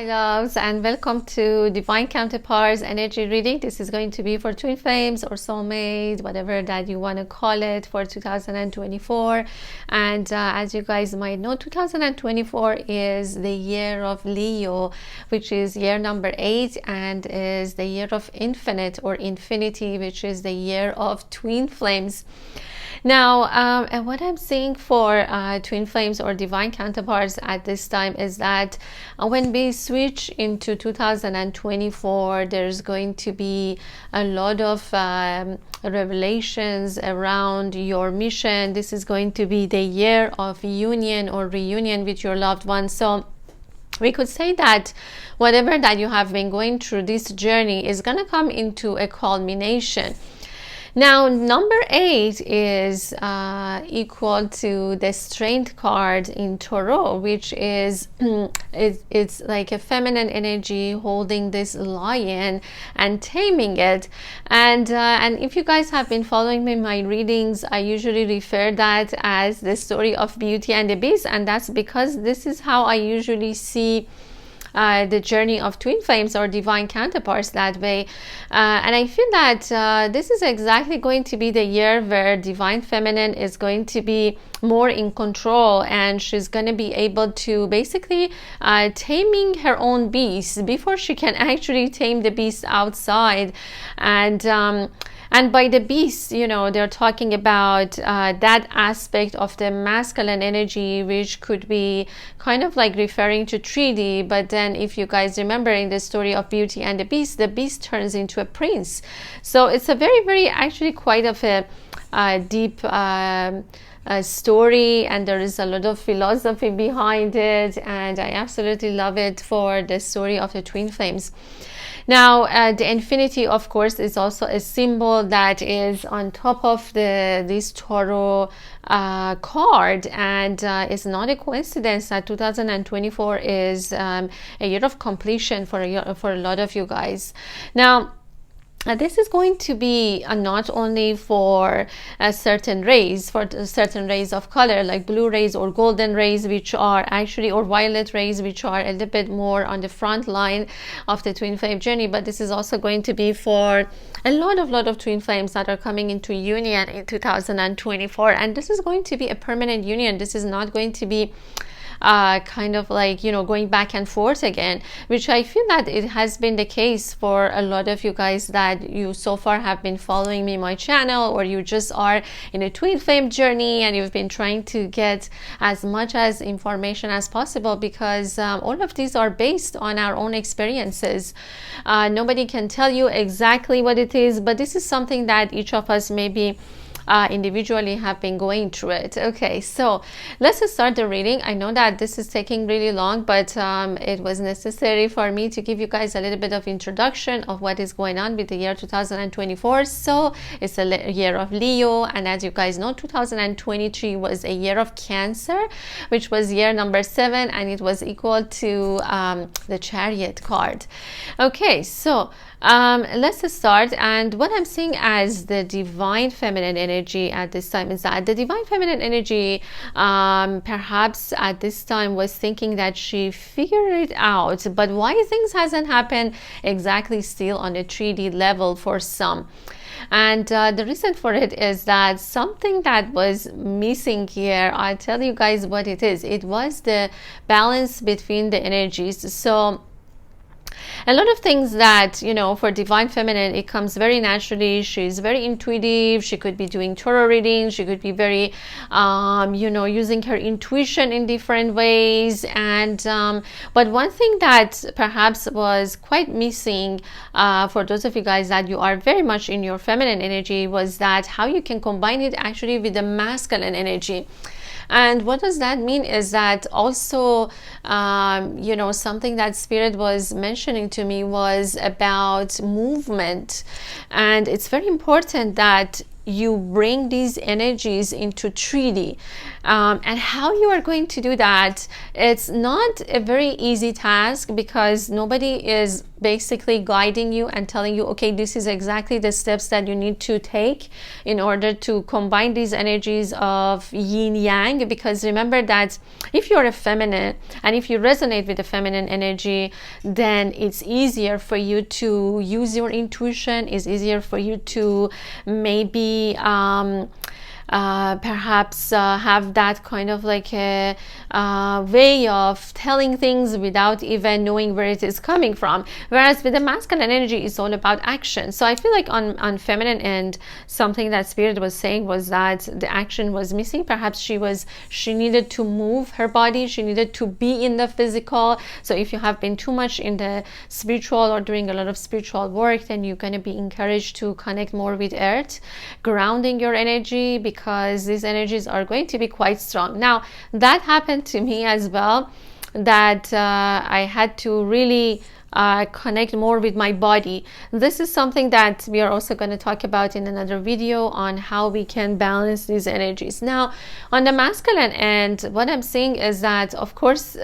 my loves, and welcome to Divine Counterparts energy reading. This is going to be for twin flames or soulmate, whatever that you want to call it, for 2024. And as you guys might know, 2024 is the year of Leo, which is year number 8, and is the year of infinite or infinity, which is the year of twin flames. Now, and what I'm seeing for twin flames or divine counterparts at this time is that when we switch into 2024, there's going to be a lot of revelations around your mission. This is going to be the year of union or reunion with your loved ones. So we could say that whatever that you have been going through, this journey is going to come into a culmination. Now, number 8 is equal to the Strength card in Tarot, which is it's like a feminine energy holding this lion and taming it. And if you guys have been following me in my readings, I usually refer that as the story of Beauty and the Beast, and that's because this is how I usually see the journey of twin flames or divine counterparts that way. And I feel that this is exactly going to be the year where divine feminine is going to be more in control, and she's going to be able to basically taming her own beast before she can actually tame the beast outside. And by the beast, you know, they're talking about that aspect of the masculine energy, which could be kind of like referring to 3D. But then if you guys remember in the story of Beauty and the Beast turns into a prince. So it's a very, very actually quite of a deep story, and there is a lot of philosophy behind it. And I absolutely love it for the story of the twin flames. Now, the infinity, of course, is also a symbol that is on top of this Tarot card, and it's not a coincidence that 2024 is a year of completion for a lot of you guys. Now, this is going to be not only for certain rays of color, like blue rays or golden rays, which are actually, or violet rays, which are a little bit more on the front line of the twin flame journey, but this is also going to be for a lot of twin flames that are coming into union in 2024. And this is going to be a permanent union. This is not going to be kind of like, you know, going back and forth again, which I feel that it has been the case for a lot of you guys that you so far have been following me, my channel, or you just are in a twin flame journey and you've been trying to get as much as information as possible, because all of these are based on our own experiences. Nobody can tell you exactly what it is, but this is something that each of us maybe individually have been going through it. Okay, so let's start the reading. I know that this is taking really long, but it was necessary for me to give you guys a little bit of introduction of what is going on with the year 2024. So it's a year of Leo, and as you guys know, 2023 was a year of Cancer, which was year number 7, and it was equal to the Chariot card. Okay, so let's start. And what I'm seeing as the divine feminine energy at this time is that the divine feminine energy perhaps at this time was thinking that she figured it out, but why things hasn't happened exactly still on a 3D level for some. And the reason for it is that something that was missing here, I'll tell you guys what it is. It was the balance between the energies. So a lot of things that, you know, for divine feminine, it comes very naturally. She's very intuitive. She could be doing tarot readings. She could be very you know, using her intuition in different ways. And but one thing that perhaps was quite missing for those of you guys that you are very much in your feminine energy was that how you can combine it actually with the masculine energy. And what does that mean is that also, you know, something that Spirit was mentioning to me was about movement. And it's very important that you bring these energies into 3D. And how you are going to do that, it's not a very easy task, because nobody is basically guiding you and telling you, okay, this is exactly the steps that you need to take in order to combine these energies of yin yang. Because remember that if you're a feminine and if you resonate with the feminine energy, then it's easier for you to use your intuition. It's easier for you to maybe perhaps have that kind of like a way of telling things without even knowing where it is coming from. Whereas with the masculine energy, it's all about action. So I feel like on feminine end, something that Spirit was saying was that the action was missing. Perhaps she needed to move her body. She needed to be in the physical. So if you have been too much in the spiritual or doing a lot of spiritual work, then you're going to be encouraged to connect more with earth, grounding your energy, because these energies are going to be quite strong. Now, that happened to me as well, that I had to really connect more with my body. This is something that we are also going to talk about in another video, on how we can balance these energies. Now, on the masculine end, what I'm seeing is that, of course,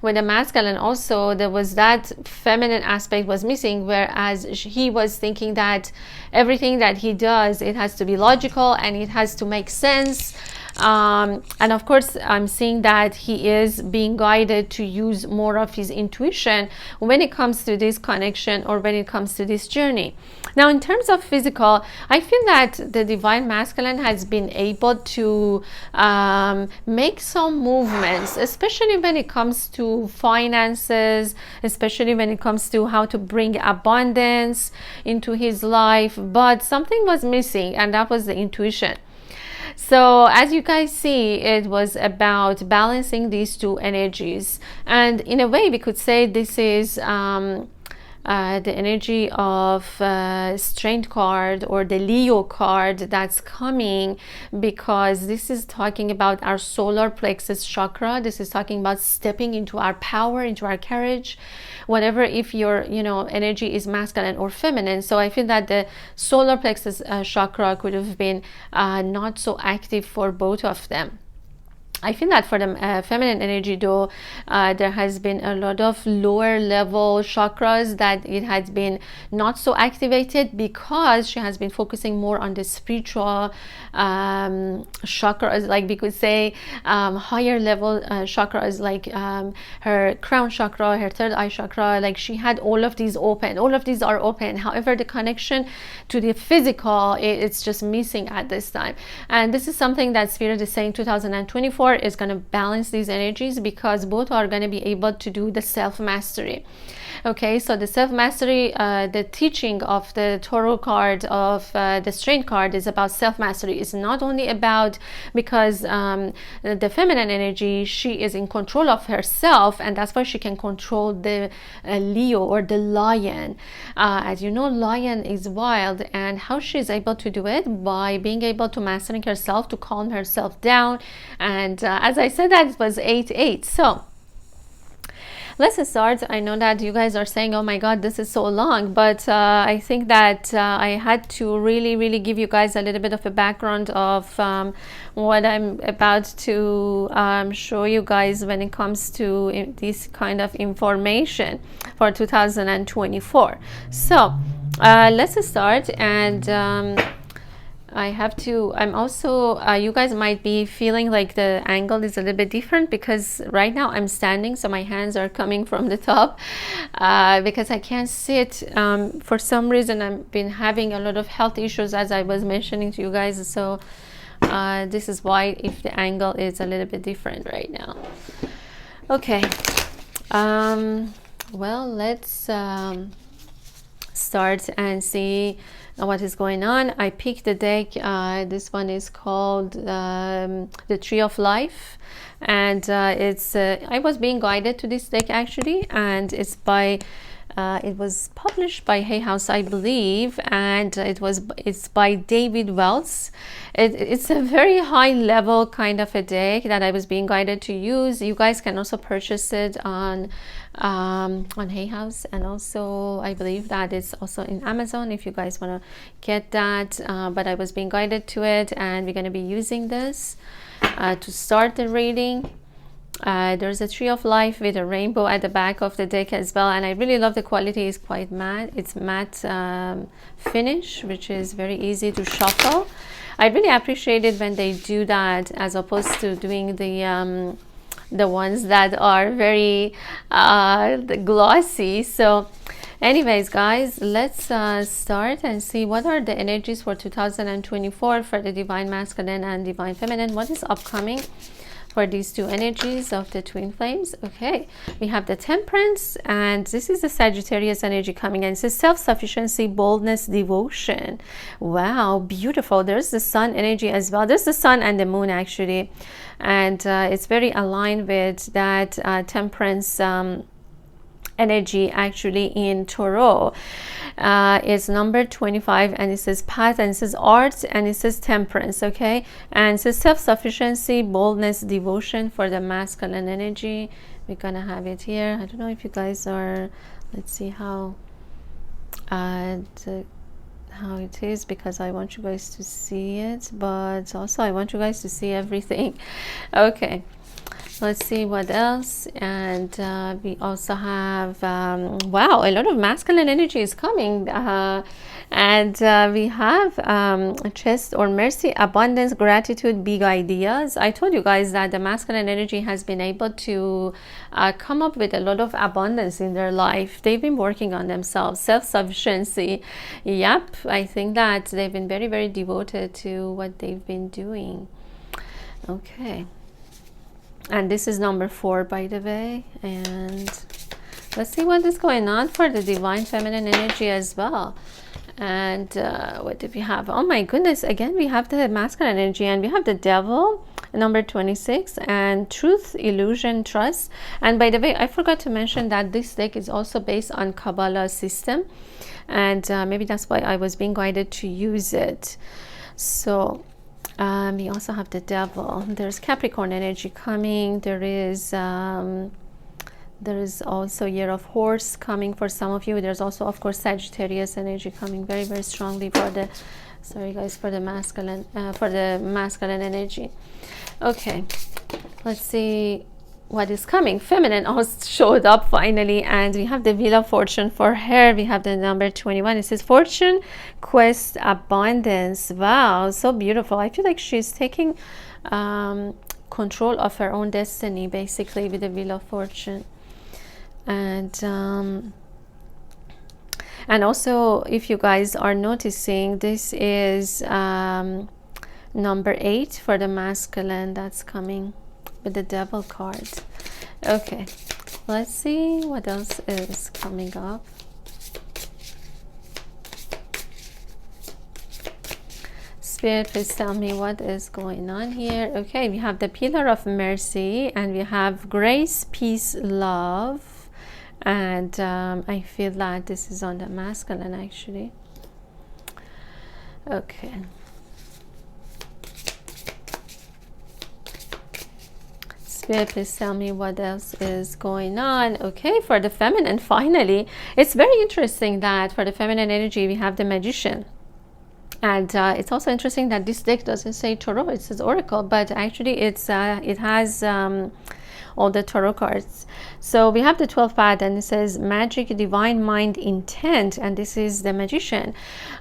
with the masculine also, there was that feminine aspect was missing, whereas he was thinking that everything that he does, it has to be logical and it has to make sense. And of course, I'm seeing that he is being guided to use more of his intuition when it comes to this connection, or when it comes to this journey. Now, in terms of physical, I feel that the divine masculine has been able to make some movements, especially when it comes to finances, especially when it comes to how to bring abundance into his life. But something was missing, and that was the intuition. So as you guys see, it was about balancing these two energies. And in a way, we could say this is the energy of Strength card, or the Leo card that's coming, because this is talking about our solar plexus chakra. This is talking about stepping into our power, into our courage, whatever, if your energy is masculine or feminine. So I feel that the solar plexus chakra could have been not so active for both of them. I feel that for the feminine energy, though, there has been a lot of lower level chakras that it has been not so activated, because she has been focusing more on the spiritual chakras, like we could say higher level chakras, like her crown chakra, her third eye chakra. Like, she had all of these open. All of these are open. However, the connection to the physical, it's just missing at this time. And this is something that Spirit is saying 2024 is going to balance these energies, because both are going to be able to do the self-mastery. Okay, so the self-mastery, the teaching of the Tarot card, of the Strength card, is about self-mastery. It's not only about, because the feminine energy, she is in control of herself, and that's why she can control the Leo, or the lion. As you know, lion is wild, and how she is able to do it? By being able to mastering herself, to calm herself down. And as I said, that was 8-8. So let's start. I know that you guys are saying, oh my god, this is so long, but I think that I had to really give you guys a little bit of a background of what I'm about to show you guys when it comes to this kind of information for 2024. So let's start. And I'm also, you guys might be feeling like the angle is a little bit different, because right now I'm standing, so my hands are coming from the top, because I can't sit. For some reason, I've been having a lot of health issues, as I was mentioning to you guys. So this is why if the angle is a little bit different right now. Okay. Well, let's start and see what is going on. I picked the deck. This one is called the Tree of Life, and it's I was being guided to this deck actually, and it's by It was published by Hay House, I believe, and it's by David Wells. It's a very high level kind of a deck that I was being guided to use. You guys can also purchase it on Hay House, and also I believe that it's also in Amazon if you guys want to get that. But I was being guided to it, and we're going to be using this to start the reading. There's a tree of life with a rainbow at the back of the deck as well, and I really love the quality. It's quite matte. It's matte finish, which is very easy to shuffle. I really appreciate it when they do that, as opposed to doing the ones that are very glossy. So anyways, guys, let's start and see what are the energies for 2024 for the Divine Masculine and Divine Feminine. What is upcoming for these two energies of the twin flames? Okay, we have the Temperance, and this is the Sagittarius energy coming in. It says self-sufficiency, boldness, devotion. Wow, beautiful. There's the Sun energy as well. There's the Sun and the Moon actually, and it's very aligned with that Temperance energy actually in Taurus. It's number 25, and it says path, and it says art, and it says temperance. Okay, and it says self-sufficiency, boldness, devotion for the masculine energy. We're gonna have it here. I don't know if you guys are, let's see how it is, because I want you guys to see it, but also I want you guys to see everything. Okay, let's see what else. And we also have wow, a lot of masculine energy is coming, and we have chest or mercy, abundance, gratitude, big ideas. I told you guys that the masculine energy has been able to come up with a lot of abundance in their life. They've been working on themselves, self-sufficiency. Yep, I think that they've been very, very devoted to what they've been doing. Okay, and this is number 4, by the way. And let's see what is going on for the Divine Feminine energy as well. And what do we have? Oh my goodness, again we have the masculine energy, and we have the Devil, number 26, and truth, illusion, trust. And by the way, I forgot to mention that this deck is also based on Kabbalah system, and maybe that's why I was being guided to use it. So we also have the Devil. There's Capricorn energy coming. There is also Year of Horse coming for some of you. There's also, of course, Sagittarius energy coming very, very strongly for the, sorry guys, for the masculine energy. Okay, let's see what is coming. Feminine also showed up finally, and we have the Wheel of Fortune for her. We have the number 21. It says fortune, quest, abundance. Wow, so beautiful. I feel like she's taking control of her own destiny, basically, with the Wheel of Fortune. And also, if you guys are noticing, this is number 8 for the masculine that's coming with the Devil card. Okay, let's see what else is coming up. Spirit, please tell me what is going on here. Okay, we have the Pillar of Mercy, and we have grace, peace, love. And I feel that this is on the masculine actually. Okay, Spirit, please tell me what else is going on. Okay, for the feminine, finally, it's very interesting that for the feminine energy we have the Magician. And it's also interesting that this deck doesn't say Tarot, it says Oracle, but actually it has all the Tarot cards. So we have the 12th path, and it says magic, divine mind, intent, and this is the Magician.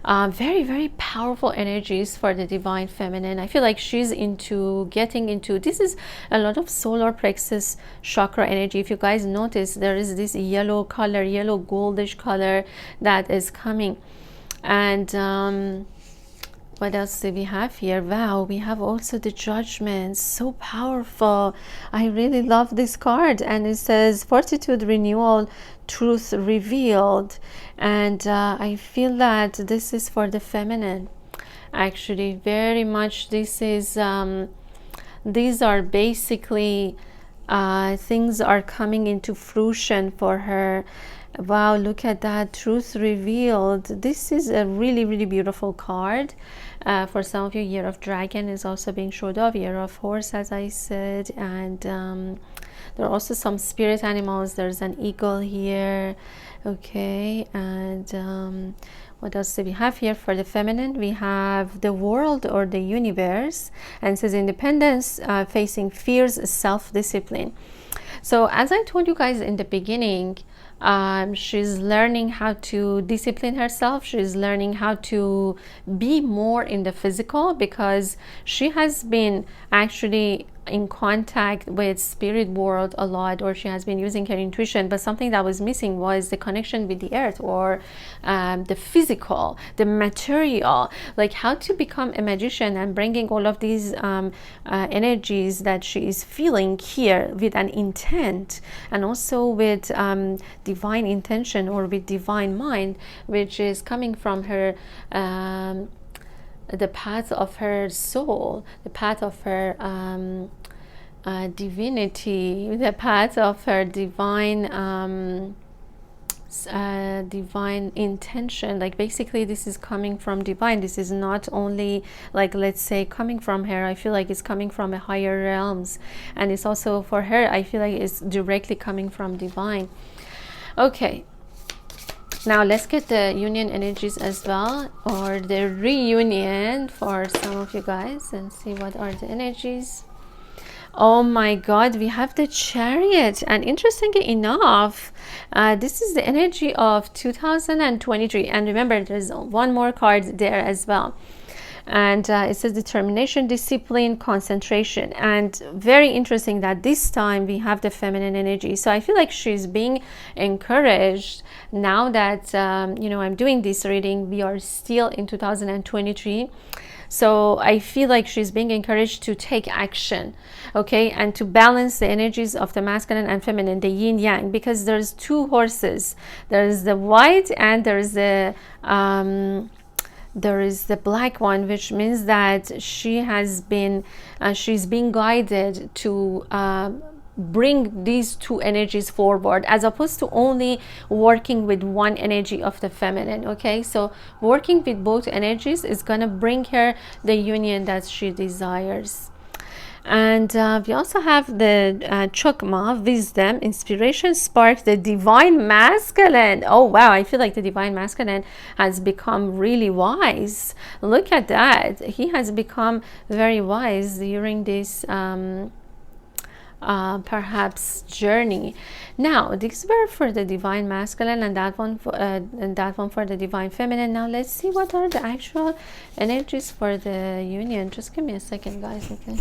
Very, very powerful energies for the Divine Feminine. I feel like she's into getting into, this is a lot of solar plexus chakra energy. If you guys notice, there is this yellow color, yellow goldish color that is coming. And what else do we have here? Wow, we have also the Judgment. So powerful. I really love this card. And it says fortitude, renewal, truth revealed. And I feel that this is for the feminine. Actually, very much this is, these are basically things are coming into fruition for her. Wow, look at that, truth revealed. This is a really, really beautiful card. For some of you, Year of Dragon is also being showed off, Year of Horse, as I said, and there are also some spirit animals. There's an eagle here. Okay, and what else do we have here for the feminine? We have the world or the universe, and it says independence, facing fears, self-discipline. So as I told you guys in the beginning, she's learning how to discipline herself. She's learning how to be more in the physical, because she has been actually in contact with spirit world a lot, or she has been using her intuition, but something that was missing was the connection with the earth, or the physical, the material, like how to become a magician and bringing all of these energies that she is feeling here with an intent, and also with divine intention, or with divine mind, which is coming from her the path of her soul, the path of her divinity, the path of her divine divine intention. Like basically this is coming from divine. This is not only, like, let's say, coming from her. I feel like it's coming from a higher realms, and it's also for her, I feel like it's directly coming from divine. Okay, now let's get the union energies as well, or the reunion for some of you guys, and see what are the energies. Oh my god, we have the Chariot, and interestingly enough, this is the energy of 2023, and remember there's one more card there as well, and it says determination, discipline, concentration. And very interesting that this time we have the feminine energy. So I feel like she's being encouraged now that you know, I'm doing this reading. We are still in 2023, so I feel like she's being encouraged to take action, okay, and to balance the energies of the masculine and feminine, the yin yang, because there's two horses. There's the white and there is the black one, which means that she has been she's being guided to bring these two energies forward, as opposed to only working with one energy of the feminine. Okay, so working with both energies is gonna bring her the union that she desires. And we also have the Chokma, wisdom, inspiration, spark, the divine masculine. Oh wow, I feel like the divine masculine has become really wise. Look at that, he has become very wise during this perhaps journey. Now these were for the divine masculine, and that one for the divine feminine. Now let's see what are the actual energies for the union. Just give me a second, guys. Okay.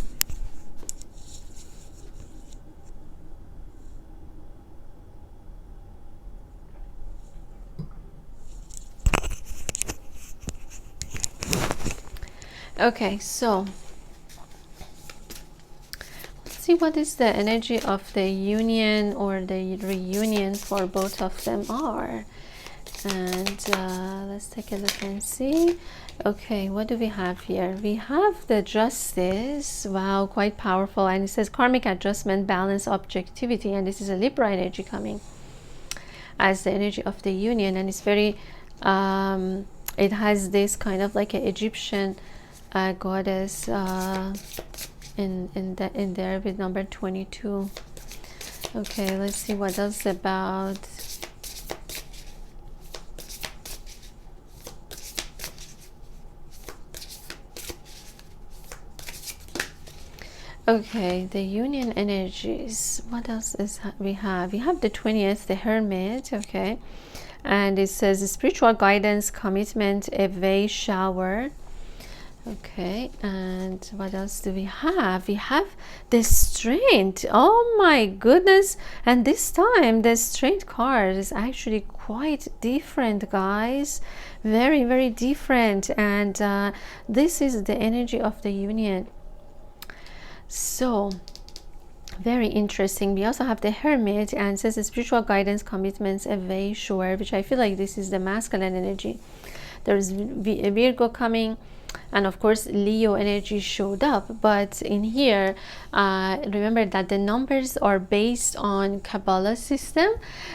Okay, so let's see what is the energy of the union or the reunion for both of them are. And let's take a look and see. Okay, what do we have here? We have the Justice. Wow, quite powerful. And it says karmic adjustment, balance, objectivity, and this is a Libra energy coming as the energy of the union. And it's very it has this kind of like an Egyptian goddess in there with number 22. Okay, let's see what else about. Okay, the union energies. What else is we have? We have the 20th, the Hermit. Okay, and it says spiritual guidance, commitment, a way shower. Okay, and what else do we have? We have the Strength. Oh my goodness, and this time the Strength card is actually quite different, guys. Very, very different. And this is the energy of the union. So very interesting. We also have the Hermit, and it says spiritual guidance, commitments, a way sure, which I feel like this is the masculine energy. There's Virgo coming, and of course Leo energy showed up. But in here, remember that the numbers are based on Kabbalah system,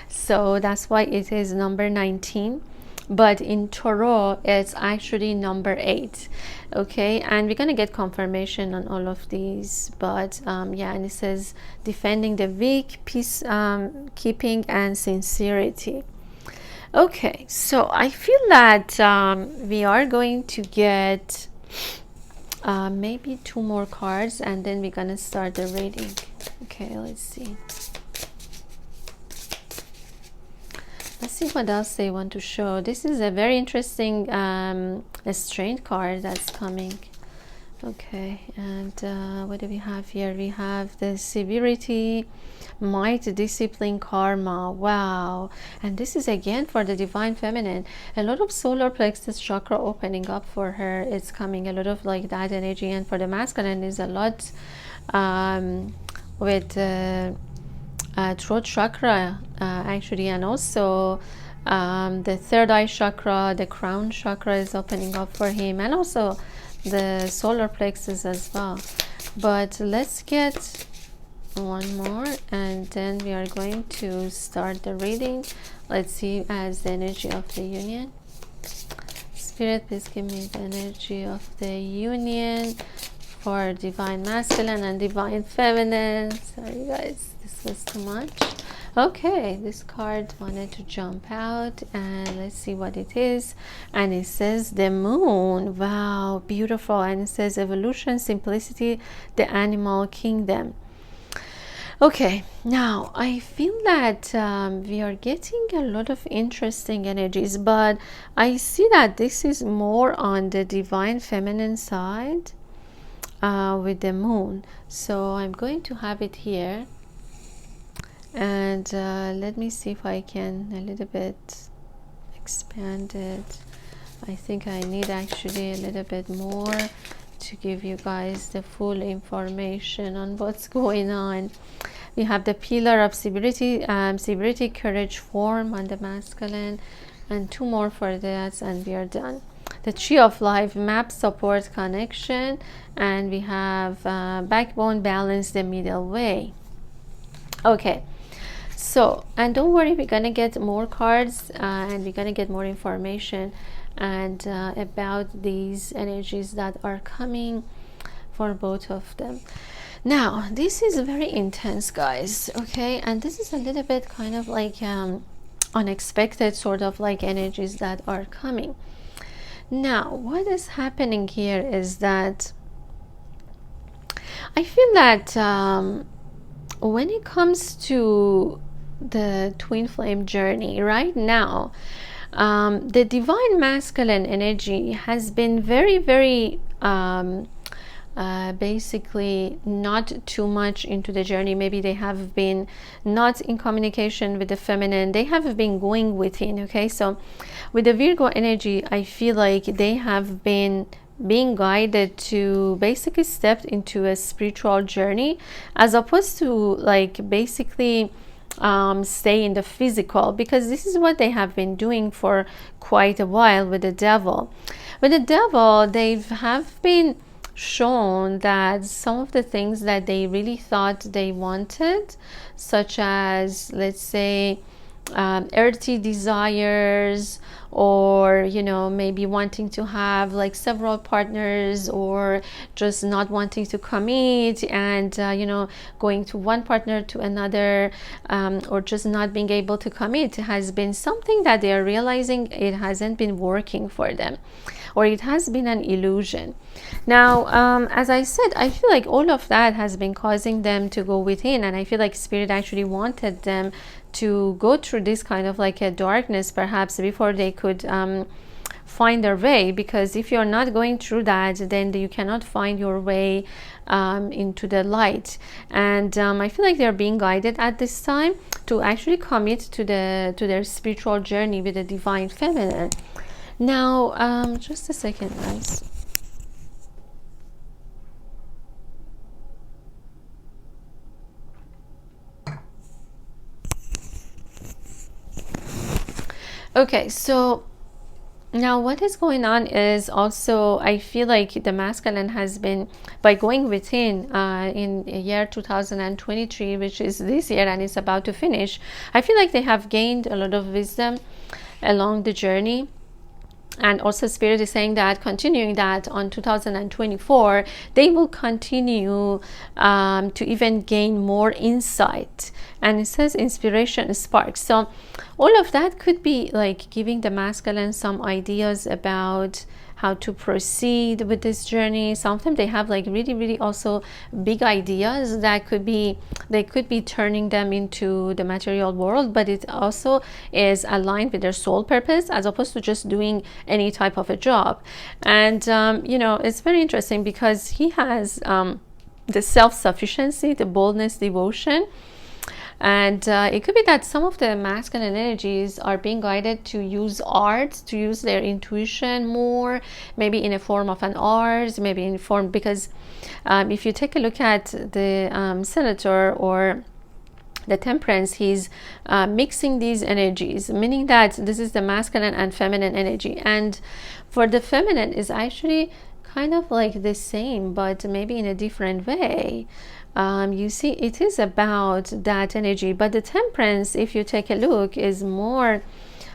so that's why it is number 19. But in Torah it's actually number 8. Okay, and we're gonna get confirmation on all of these. But yeah, and it says defending the weak, peace keeping, and sincerity. Okay, so I feel that we are going to get maybe 2 more cards, and then we're gonna start the reading. Okay, let's see. Let's see what else they want to show. This is a very interesting strength card that's coming. Okay, and what do we have here? We have the severity, might, discipline, karma. Wow. And this is again for the divine feminine. A lot of solar plexus chakra opening up for her. It's coming a lot of like that energy. And for the masculine is a lot with throat chakra actually, and also the third eye chakra, the crown chakra is opening up for him, and also the solar plexus as well. But let's get one more, and then we are going to start the reading. Let's see as the energy of the union. Spirit, please give me the energy of the union for divine masculine and divine feminine. Sorry guys, this was too much. Okay, this card wanted to jump out, and let's see what it is. And it says the moon. Wow, beautiful. And it says evolution, simplicity, the animal kingdom. Okay, now I feel that we are getting a lot of interesting energies, but I see that this is more on the divine feminine side with the moon. So I'm going to have it here, and let me see if I can a little bit expand it. I think I need actually a little bit more to give you guys the full information on what's going on. We have the pillar of severity, courage, form on the masculine, and 2 more for that, and we are done. The tree of life, map, support, connection, and we have backbone, balance, the middle way. Okay, so, and don't worry, we're gonna get more cards and we're gonna get more information and about these energies that are coming for both of them. Now this is very intense, guys. Okay, and this is a little bit kind of like unexpected sort of like energies that are coming. Now what is happening here is that I feel that when it comes to the twin flame journey right now, the divine masculine energy has been very basically not too much into the journey. Maybe they have been not in communication with the feminine. They have been going within. Okay, so with the Virgo energy, I feel like they have been being guided to basically step into a spiritual journey, as opposed to like basically stay in the physical, because this is what they have been doing for quite a while with the devil. With the devil, they have been shown that some of the things that they really thought they wanted, such as, let's say, earthy desires, or you know, maybe wanting to have like several partners, or just not wanting to commit, and you know, going to one partner to another, or just not being able to commit, has been something that they are realizing it hasn't been working for them, or it has been an illusion. Now as I said, I feel like all of that has been causing them to go within, and I feel like Spirit actually wanted them to go through this kind of like a darkness perhaps before they could find their way, because if you're not going through that, then you cannot find your way into the light. And I feel like they're being guided at this time to actually commit to their spiritual journey with the divine feminine. Now just a second, guys. Okay, so Now, what is going on is also, I feel like the masculine has been, by going within in year 2023, which is this year and it's about to finish, I feel like they have gained a lot of wisdom along the journey. And also Spirit is saying that continuing that on 2024, they will continue to even gain more insight. And it says inspiration sparks. So all of that could be like giving the masculine some ideas about how to proceed with this journey. Sometimes they have like really also big ideas that could be, they could be turning them into the material world, but it also is aligned with their soul purpose as opposed to just doing any type of a job. And you know, it's very interesting because he has the self-sufficiency, the boldness, devotion. And it could be that some of the masculine energies are being guided to use art, to use their intuition more, maybe in a form of an art, maybe in form, because if you take a look at the senator or the temperance, he's mixing these energies, meaning that this is the masculine and feminine energy. And for the feminine is actually kind of like the same, but maybe in a different way. You see, it is about that energy, but the temperance, if you take a look, is more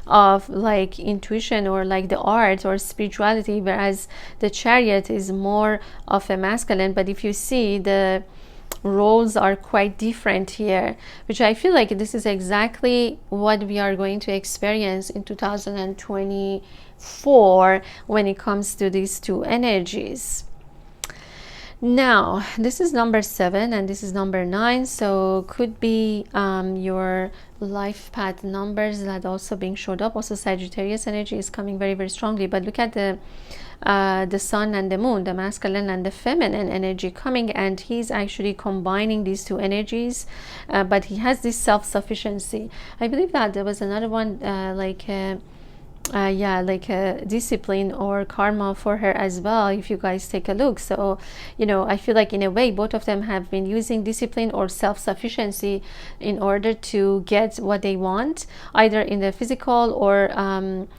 of like intuition or like the art or spirituality, whereas the chariot is more of a masculine. But if you see, the roles are quite different here, which I feel like this is exactly what we are going to experience in 2024 when it comes to these two energies. Now, this is number 7 and this is number 9, so could be your life path numbers that also being showed up. Also Sagittarius energy is coming very strongly, but look at the sun and the moon, the masculine and the feminine energy coming, and he's actually combining these two energies, but he has this self-sufficiency. I believe that there was another one like a discipline or karma for her as well, if you guys take a look. So you know, I feel like in a way both of them have been using discipline or self-sufficiency in order to get what they want, either in the physical or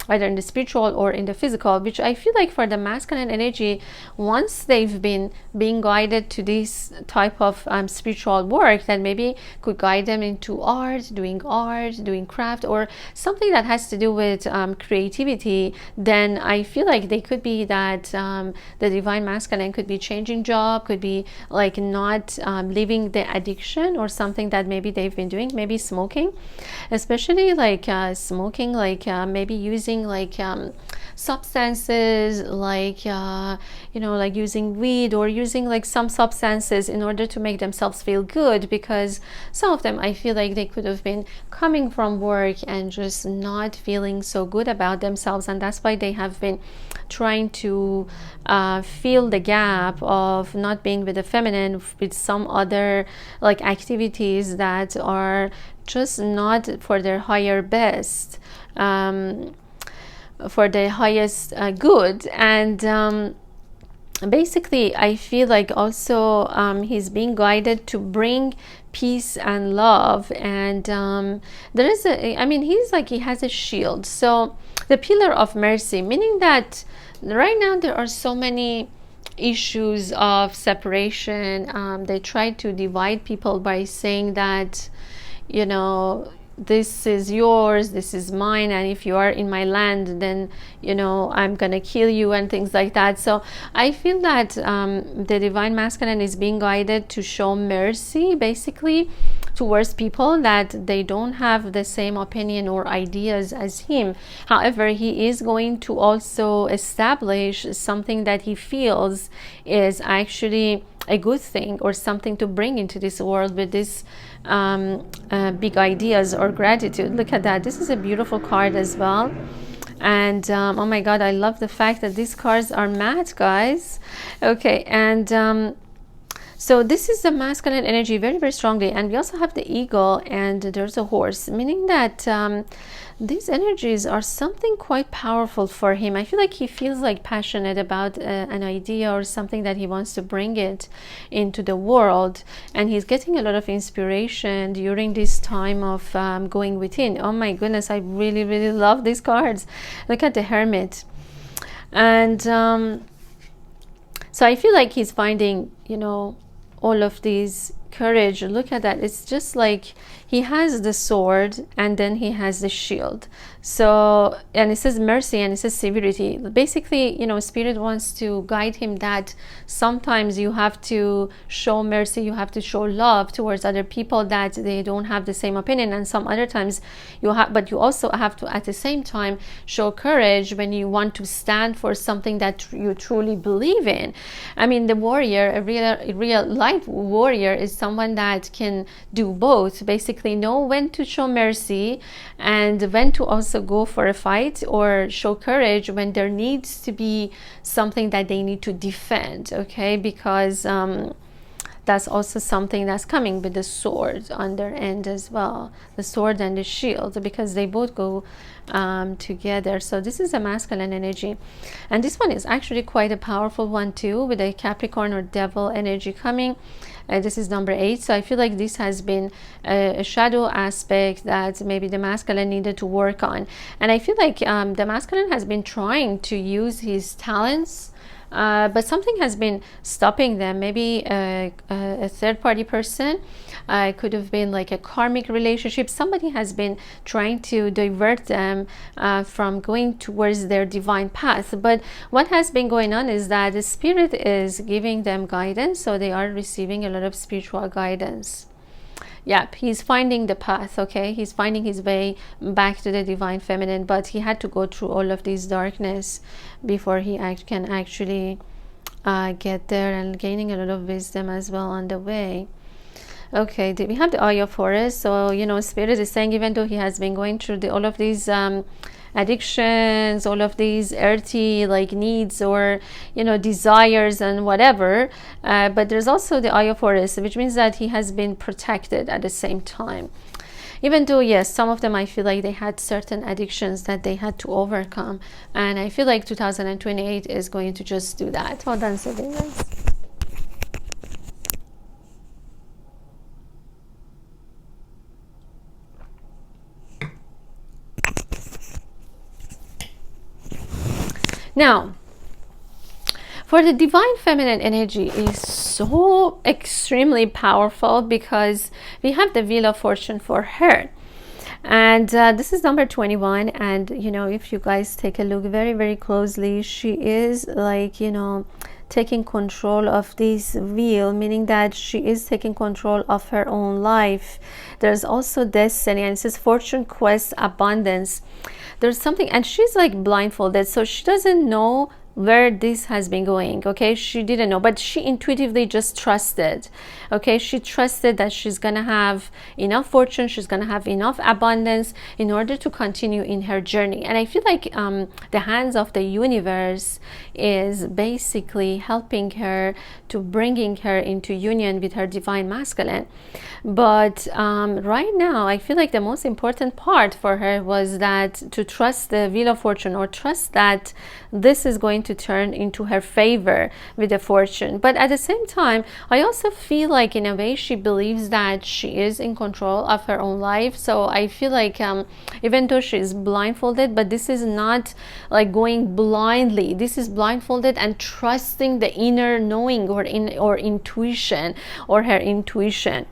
either in the spiritual or in the physical, which I feel like for the masculine energy, once they've been being guided to this type of spiritual work, that maybe could guide them into art, doing craft, or something that has to do with creativity, then I feel like they could be that the divine masculine could be changing job, could be like not leaving the addiction or something that maybe they've been doing, maybe smoking, especially like smoking, like maybe using like substances, like you know, like using weed or using like some substances in order to make themselves feel good, because some of them I feel like they could have been coming from work and just not feeling so good about themselves, and that's why they have been trying to fill the gap of not being with the feminine with some other like activities that are just not for their higher best, for the highest good. And basically I feel like also he's being guided to bring peace and love, and there is a, I mean, he's like, he has a shield, so the pillar of mercy, meaning that right now there are so many issues of separation. They try to divide people by saying that, you know, this is yours, this is mine, and if you are in my land, then you know I'm gonna kill you and things like that. So I feel that the divine masculine is being guided to show mercy basically towards people that they don't have the same opinion or ideas as him. However, he is going to also establish something that he feels is actually a good thing or something to bring into this world with this big ideas or gratitude. Look at that, this is a beautiful card as well. And oh my god, I love the fact that these cards are matte, guys. Okay, and So this is the masculine energy very, very strongly. And we also have the eagle and there's a horse, meaning that these energies are something quite powerful for him. I feel like he feels like passionate about an idea or something that he wants to bring it into the world. And he's getting a lot of inspiration during this time of going within. Oh my goodness, I really, really love these cards. Look at the Hermit. And so I feel like he's finding, you know, all of these courage. Look at that. It's just like he has the sword and then he has the shield. So, and it says mercy and it says severity. Basically, you know, spirit wants to guide him that sometimes you have to show mercy, you have to show love towards other people that they don't have the same opinion, and some other times you have, but you also have to at the same time show courage when you want to stand for something that you truly believe in. I mean, the warrior, a real light warrior is someone that can do both, basically know when to show mercy and when to also go for a fight or show courage when there needs to be something that they need to defend, okay? Because that's also something that's coming with the sword on their end as well, the sword and the shield, because they both go together. So this is a masculine energy, and this one is actually quite a powerful one too, with a Capricorn or devil energy coming. This is number 8. So I feel like this has been a shadow aspect that maybe the masculine needed to work on. And I feel like the masculine has been trying to use his talents, but something has been stopping them. Maybe a third-party person. It could have been like a karmic relationship. Somebody has been trying to divert them from going towards their divine path. But what has been going on is that the spirit is giving them guidance, so they are receiving a lot of spiritual guidance. Yep, he's finding the path, okay? He's finding his way back to the divine feminine, but he had to go through all of this darkness before he can actually get there, and gaining a lot of wisdom as well on the way. Okay, we have the Eye of Horus. So, you know, spirit is saying even though he has been going through all of these addictions, all of these earthy like needs or, you know, desires and whatever, but there's also the Eye of Horus, which means that he has been protected at the same time. Even though, yes, some of them I feel like they had certain addictions that they had to overcome, and I feel like 2028 is going to just do that. Hold on a second, guys. Now, for the divine feminine energy is so extremely powerful because we have the Wheel of Fortune for her. And this is number 21. And, you know, if you guys take a look very, very closely, she is like, you know, taking control of this wheel, meaning that she is taking control of her own life. There's also destiny, and it says fortune, quest, abundance. There's something, and she's like blindfolded, so she doesn't know where this has been going, okay? She didn't know, but she intuitively just trusted, okay? She trusted that she's gonna have enough fortune, she's gonna have enough abundance in order to continue in her journey. And I feel like the hands of the universe is basically helping her to bringing her into union with her divine masculine. But right now I feel like the most important part for her was that to trust the Wheel of Fortune, or trust that this is going to turn into her favor with the fortune. But at the same time, I also feel like in a way she believes that she is in control of her own life. So I feel like even though she is blindfolded, but this is not like going blindly. This is blindfolded and trusting the inner knowing or intuition, or her intuition.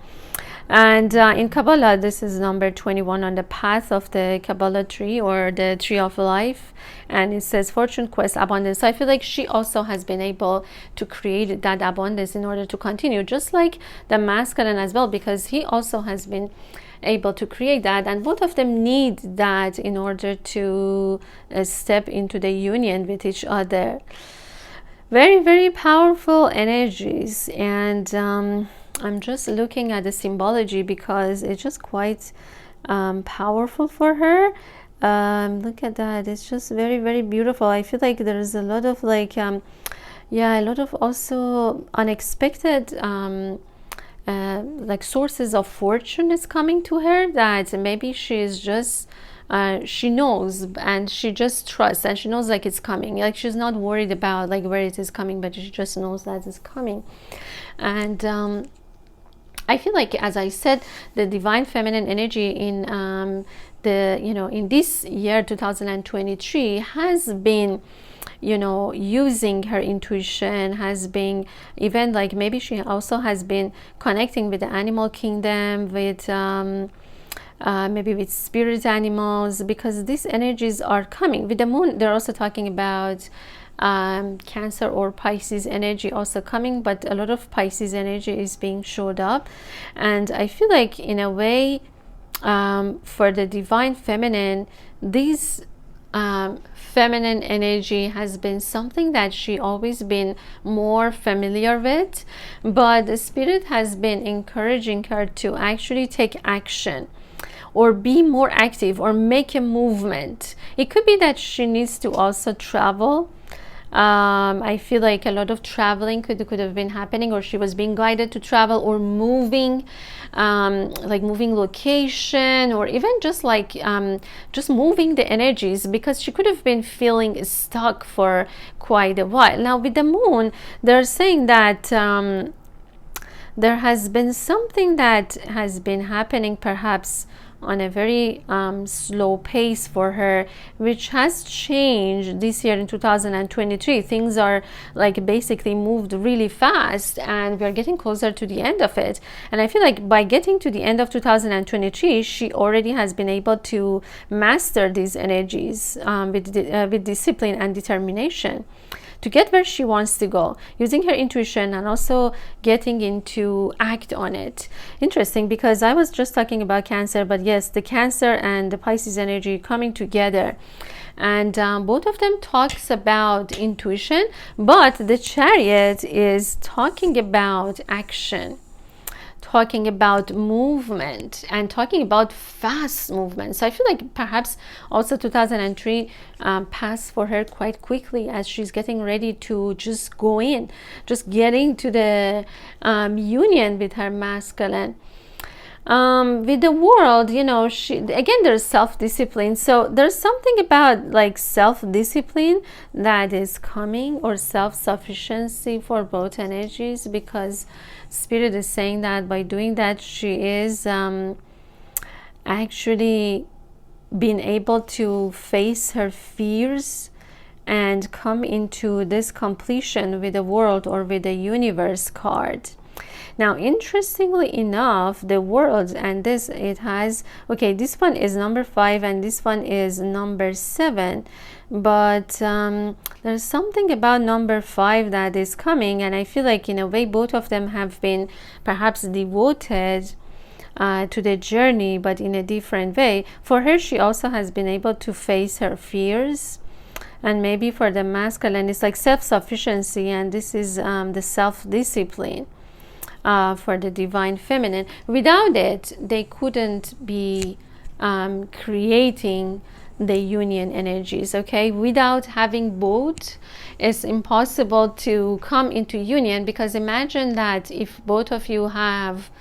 And in Kabbalah, this is number 21 on the path of the Kabbalah tree, or the tree of life, and it says fortune, quest, abundance. So I feel like she also has been able to create that abundance in order to continue, just like the masculine as well, because he also has been able to create that, and both of them need that in order to step into the union with each other. Very, very powerful energies. And I'm just looking at the symbology because it's just quite powerful for her. Look at that. It's just very, very beautiful. I feel like there's a lot of like Yeah, a lot of also unexpected like sources of fortune is coming to her, that maybe she's just she knows and she just trusts and she knows like it's coming, like she's not worried about like where it is coming, but she just knows that it's coming. And I feel like, as I said, the divine feminine energy in the in this year 2023 has been using her intuition, has been even like maybe she also has been connecting with the animal kingdom, with maybe with spirit animals, because these energies are coming with the moon. They're also talking about Cancer or Pisces energy also coming, but a lot of Pisces energy is being showed up. And I feel like in a way, for the divine feminine, this feminine energy has been something that she always been more familiar with, but the spirit has been encouraging her to actually take action or be more active or make a movement. It could be that she needs to also travel. I feel like a lot of traveling could have been happening, or she was being guided to travel or moving, like moving location, or even just like just moving the energies, because she could have been feeling stuck for quite a while. Now with the moon, they're saying that there has been something that has been happening perhaps on a very slow pace for her, which has changed this year in 2023. Things are like basically moved really fast, and we are getting closer to the end of it. And I feel like by getting to the end of 2023, she already has been able to master these energies with discipline and determination to get where she wants to go, using her intuition and also getting into act on it. Interesting, because I was just talking about Cancer, but yes, the Cancer and the Pisces energy coming together, and both of them talks about intuition, but the Chariot is talking about action, talking about movement, and talking about fast movement. So I feel like perhaps also 2003 passed for her quite quickly, as she's getting ready to just go in, just getting to the union with her masculine. With the world, she again, there's self-discipline. So there's something about like self-discipline that is coming, or self-sufficiency for both energies, because Spirit is saying that by doing that, she is actually being able to face her fears and come into this completion with the world or with the universe card. Now, interestingly enough, the world, and this, it has, okay, this one is number 5 and this one is number 7, but there's something about number 5 that is coming, and I feel like in a way both of them have been perhaps devoted to the journey, but in a different way. For her, she also has been able to face her fears. And maybe for the masculine, it's like self-sufficiency, and this is the self-discipline. For the divine feminine, without it, they couldn't be creating the union energies. Okay, without having both, it's impossible to come into union, because imagine that if both of you have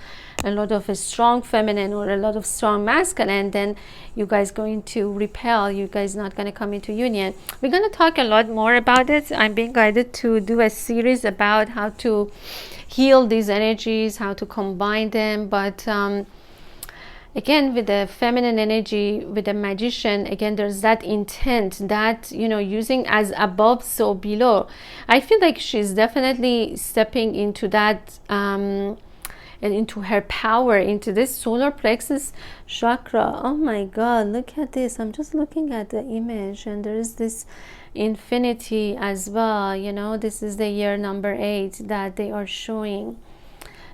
a lot of a strong feminine or a lot of strong masculine, then you guys going to repel, you guys not going to come into union. We're going to talk a lot more about it. I'm being guided to do a series about how to heal these energies, how to combine them. But again, with the feminine energy, with the Magician, again, there's that intent, that using as above so below. I feel like she's definitely stepping into that and into her power, into this solar plexus chakra. Oh my god, look at this. I'm just looking at the image, and there is this infinity as well. This is the year number 8 that they are showing.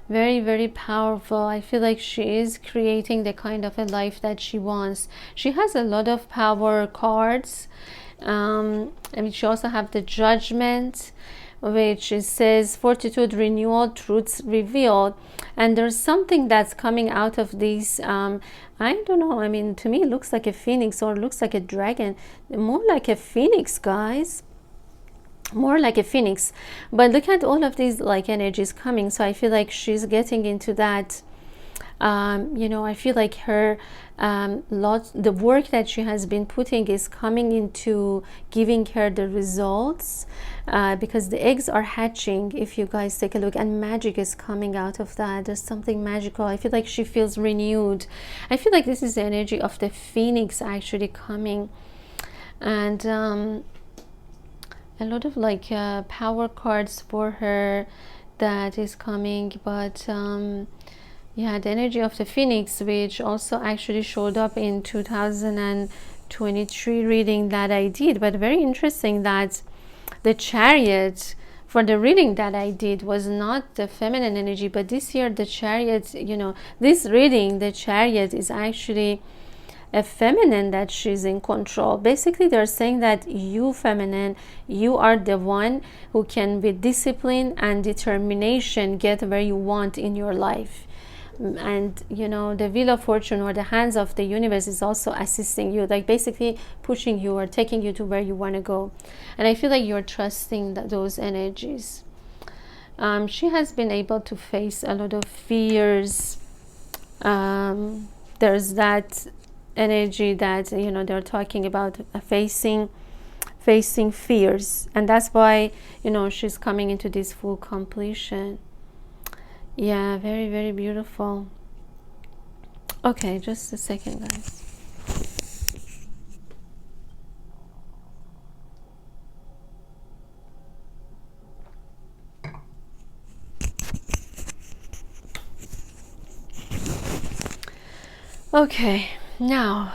Very, very powerful. I feel like she is creating the kind of a life that she wants. She has a lot of power cards. She also have the Judgment, which says fortitude, renewal, truths revealed. And there's something that's coming out of these, I don't know, to me it looks like a phoenix, or looks like a dragon. More like a phoenix, guys. more like a phoenix. But look at all of these like energies coming. So I feel like she's getting into that, you know, I feel like her the work that she has been putting is coming into giving her the results, because the eggs are hatching, if you guys take a look, and magic is coming out of that. There's something magical. I feel like she feels renewed. I feel like this is the energy of the phoenix actually coming. And a lot of like power cards for her that is coming. But yeah, the energy of the phoenix, which also actually showed up in 2023 reading that I did. But very interesting that the chariot for the reading that I did was not the feminine energy, but this year the chariot, you know, this reading, the chariot is actually a feminine, that she's in control. Basically they're saying that you feminine, you are the one who can with discipline and determination get where you want in your life. And you know, the wheel of fortune or the hands of the universe is also assisting you, like basically pushing you or taking you to where you want to go. And I feel like you're trusting those energies. She has been able to face a lot of fears. There's that energy that, you know, they're talking about facing fears, and that's why, you know, she's coming into this full completion. Yeah, very, very beautiful. Okay, just a second, guys. Okay, now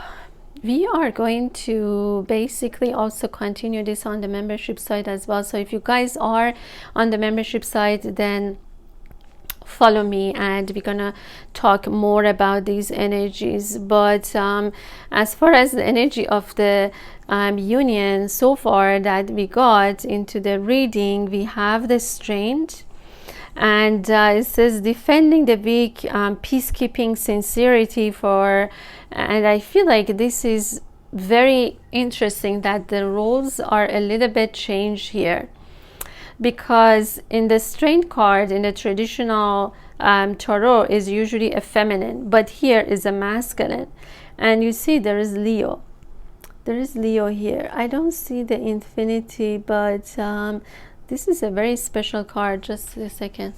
we are going to basically also continue this on the membership site as well. So if you guys are on the membership site, then follow me and we're gonna talk more about these energies. But as far as the energy of the union so far that we got into the reading, we have the strength, and it says defending the weak, peacekeeping, sincerity for, and I feel like this is very interesting that the roles are a little bit changed here, because in the strength card in the traditional tarot is usually a feminine, but here is a masculine. And you see there is Leo, there is Leo here. I don't see the infinity, but this is a very special card. Just a second.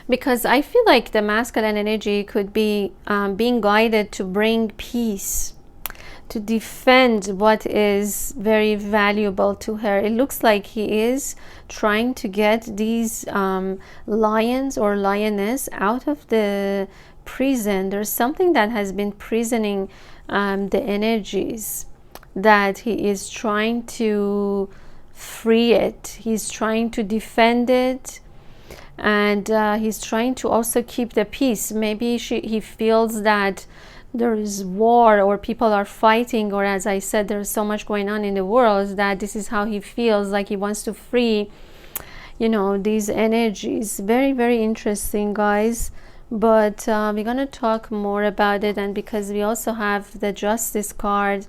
Because I feel like the masculine energy could be being guided to bring peace, to defend what is very valuable to her. It looks like he is trying to get these lions or lioness out of the prison. There's something that has been prisoning the energies, that he is trying to free it. He's trying to defend it, and he's trying to also keep the peace. Maybe he feels that there is war or people are fighting, or as I said, there's so much going on in the world that this is how he feels, like he wants to free, you know, these energies. Very, very interesting, guys. But we're gonna talk more about it. And because we also have the Justice card,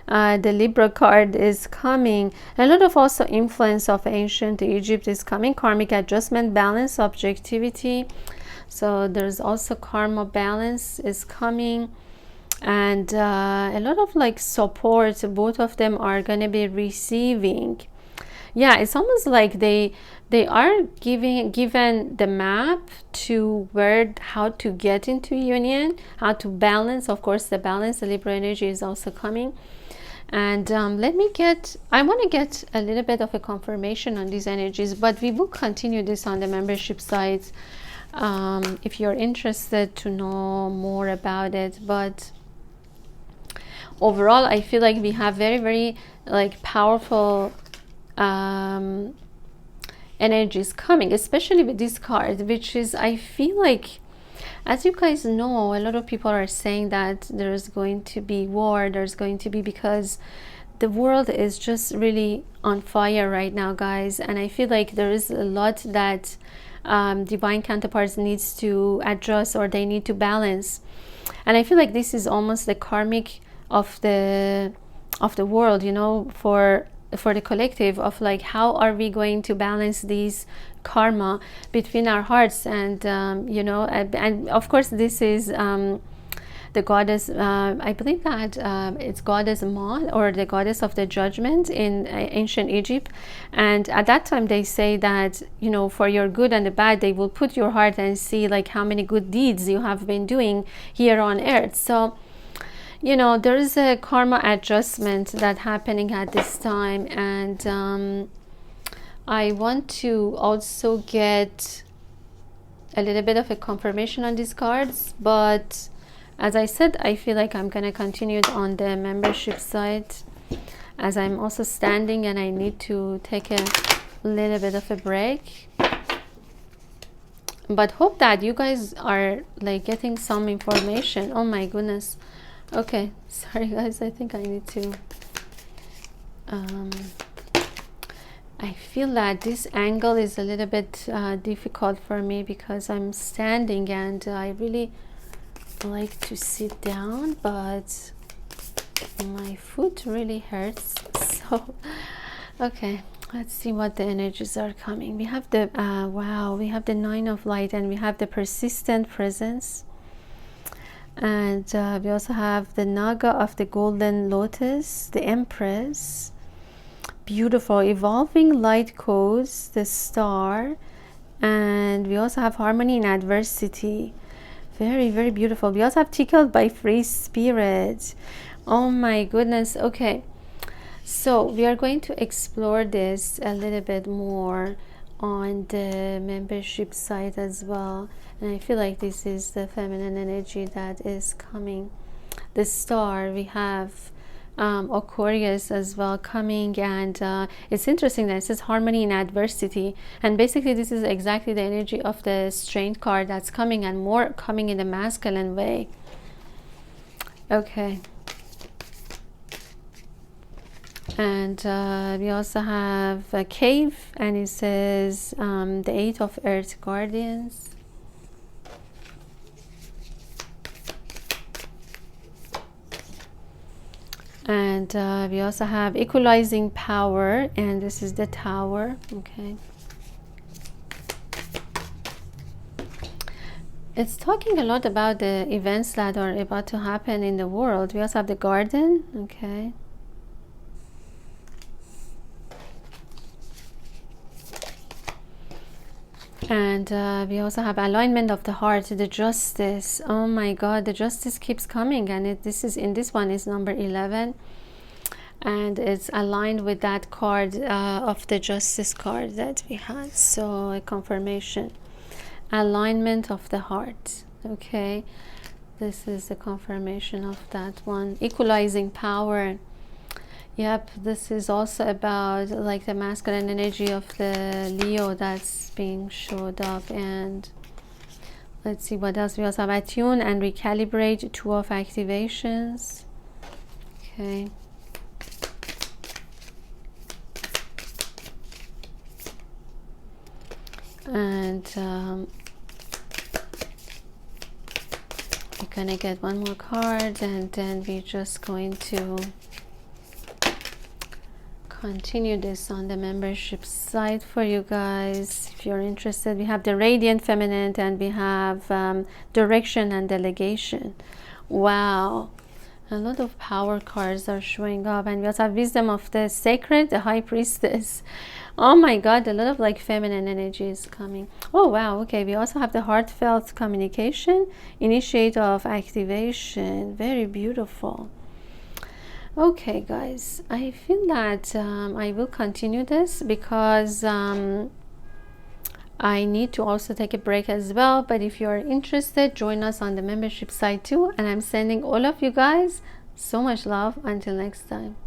the Libra card is coming. A lot of also influence of ancient Egypt is coming. Karmic adjustment, balance, objectivity. So there's also karma balance is coming, and a lot of like support both of them are going to be receiving. Yeah, it's almost like they are given the map to how to get into union, how to balance. Of course, the balance, the Libra energy is also coming. And I want to get a little bit of a confirmation on these energies, but we will continue this on the membership site if you're interested to know more about it. But overall, I feel like we have very, very like powerful energies coming, especially with this card, which is, I feel like, as you guys know, a lot of people are saying that there's going to be war. There's going to be, because the world is just really on fire right now, guys. And I feel like there is a lot that divine counterparts needs to adjust, or they need to balance. And I feel like this is almost the karmic of the world, you know, for the collective, of like how are we going to balance these karma between our hearts. And you know, and of course this is the goddess, I believe that it's goddess Ma, or the goddess of the judgment in ancient Egypt. And at that time they say that, you know, for your good and the bad, they will put your heart and see like how many good deeds you have been doing here on earth. So, you know, there is a karma adjustment that happening at this time. And I want to also get a little bit of a confirmation on these cards, but as I said, I feel like I'm going to continue on the membership site, as I'm also standing and I need to take a little bit of a break. But hope that you guys are like getting some information. Oh my goodness. Okay, sorry guys, I think I need to I feel that this angle is a little bit difficult for me because I'm standing and I really like to sit down, but my foot really hurts. So okay, let's see what the energies are coming. We have the wow, we have the 9 of light, and we have the persistent presence, and we also have the naga of the golden lotus, the empress, beautiful evolving light codes, the star, and we also have harmony in adversity. Very, very beautiful. We also have tickled by free spirit. Oh my goodness. Okay, so we are going to explore this a little bit more on the membership site as well. And I feel like this is the feminine energy that is coming. The star, we have Aquarius as well coming, and it's interesting that it says harmony in adversity, and basically this is exactly the energy of the strength card that's coming, and more coming in the masculine way. Okay, and we also have a cave, and it says the 8 of earth guardians. And we also have equalizing power, and this is the tower. Okay, it's talking a lot about the events that are about to happen in the world. We also have the garden. Okay, and we also have alignment of the heart, the justice. Oh my god, the justice keeps coming, and this is in this one is number 11, and it's aligned with that card of the justice card that we had. So a confirmation, alignment of the heart. Okay, this is the confirmation of that one. Equalizing power. Yep, this is also about like the masculine energy of the Leo that's being showed up. And let's see what else. We also have attune and recalibrate, 2 of activations. Okay, and we're gonna get one more card, and then we're just going to continue this on the membership site for you guys if you're interested. We have the radiant feminine, and we have direction and delegation. Wow, a lot of power cards are showing up. And we also have wisdom of the sacred, the high priestess. Oh my god, a lot of like feminine energy is coming. Oh wow. Okay, we also have the heartfelt communication, initiate of activation. Very beautiful. Okay guys, I feel that I will continue this because I need to also take a break as well. But if you're interested, join us on the membership site too, and I'm sending all of you guys so much love. Until next time.